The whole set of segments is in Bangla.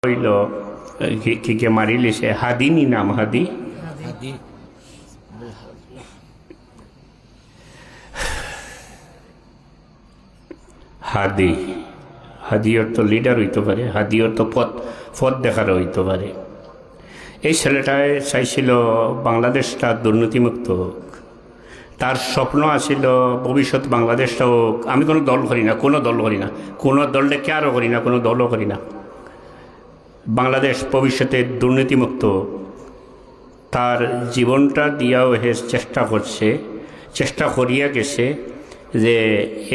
হইল কি মারিলে সে হাদিনি নাম হাদি হাদি হাদি অর্থ লিডার হইতে পারে, হাদি অর্থ পথ দেখার হইতে পারে। এই ছেলেটায় চাইছিল বাংলাদেশটা দুর্নীতিমুক্ত হোক, তার স্বপ্ন আছিল ভবিষ্যৎ বাংলাদেশটা হোক। আমি কোনো দল করি না, কোনো দল করি না, কোনো দলটা কেয়ারও করি না, কোনো দলও করি না। বাংলাদেশ ভবিষ্যতে দুর্নীতিমুক্ত, তার জীবনটা দিয়াও হে চেষ্টা করছে, চেষ্টা করিয়া গেছে যে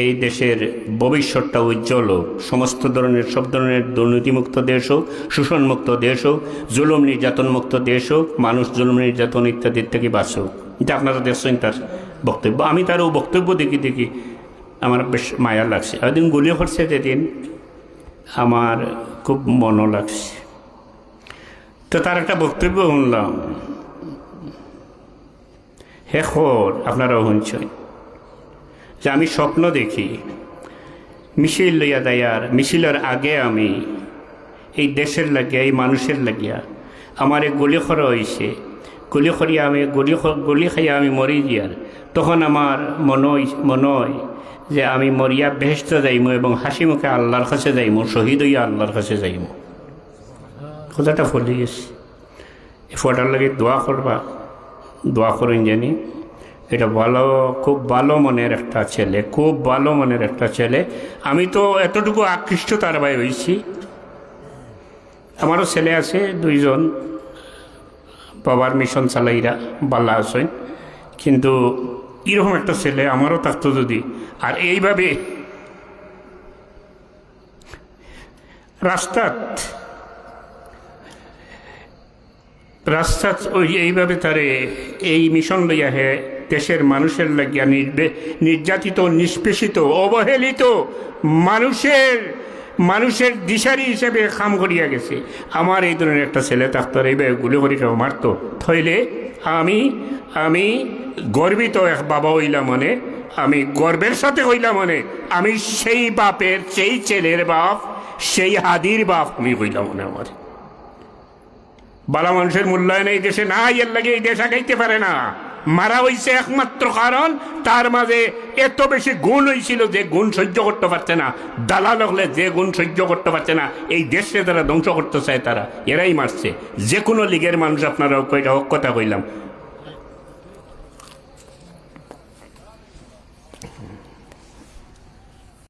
এই দেশের ভবিষ্যৎটা উজ্জ্বল হোক, সমস্ত ধরনের সব ধরনের দুর্নীতিমুক্ত দেশ হোক, শোষণমুক্ত দেশ হোক, জুলুম নির্যাতনমুক্ত দেশ হোক, মানুষ জুলুম নির্যাতন ইত্যাদির থেকে বাঁচুক। এটা আপনারা দেখছেন তার বক্তব্য। আমি তারও বক্তব্য দেখি আমার বেশ মায়া লাগছে। ওইদিন গুলি করছে যেদিন আমার খুব মনও লাগছে। তো তার একটা বক্তব্য শুনলাম, হে খোর আপনারাও শুনছেন, যে আমি স্বপ্ন দেখি মিছিল লইয়া দেয়ার, মিছিলের আগে আমি এই দেশের লাগিয়া, এই মানুষের লাগিয়া আমার এই গুলি খরা হয়েছে, গুলি খরিয়া আমি গুলি খাইয়া আমি মরি দিয়ার, তখন আমার মনে হয় যে আমি মরিয়া বেহেশতে যাইমু এবং হাসি মুখে আল্লাহর কাছে যাইমু, শহীদ হইয়া আল্লাহর কাছে যাইমু। কথাটা ফলি গেছি। এই ফটার লাগে দোয়া করবা, দোয়া করেন জানি। এটা ভালো, খুব ভালো মনের একটা ছেলে, খুব ভালো মনের একটা ছেলে। আমি তো এতটুকু আকৃষ্ট তার ভাই হয়েছি। আমারও ছেলে আছে দুইজন, বাবার মিশন চালাইরা বাল্লা আছেন, কিন্তু এরকম একটা ছেলে আমারও থাকতো যদি, আর এইভাবে রাস্তাত ওই এইভাবে তারে এই মিশন লইয়া হে দেশের মানুষের লাগিয়া নির্যাতিত, নিষ্পেষিত, অবহেলিত মানুষের দিশারি হিসেবে কাম করিয়া গেছে। আমার এই ধরনের একটা ছেলে থাকতো, এইভাবে গুলি করি কেউ মারতো, থইলে আমি গর্বিত এক বাবা হইলাম মনে, আমি গর্বের সাথে হইলাম মনে, আমি সেই বাপের, সেই ছেলের বাপ, সেই হাদির বাপ আমি হইলাম মনে। আমার বালা মানুষের মূল্যায়ন এই দেশে নাই, এর লাগে এই দেশ আগাইতে পারে না। মারা হয়েছে একমাত্র কারণ তার মাঝে এত বেশি গুণ হয়েছিল যে গুণ সহ্য করতে পারছে না। দালাল হলে যে গুণ সহ্য করতে পারছে না, এই দেশে তারা ধ্বংস করতে চায়, তারা এরাই মারছে। যে কোনো লীগের মানুষ, আপনারা কথা কইলাম,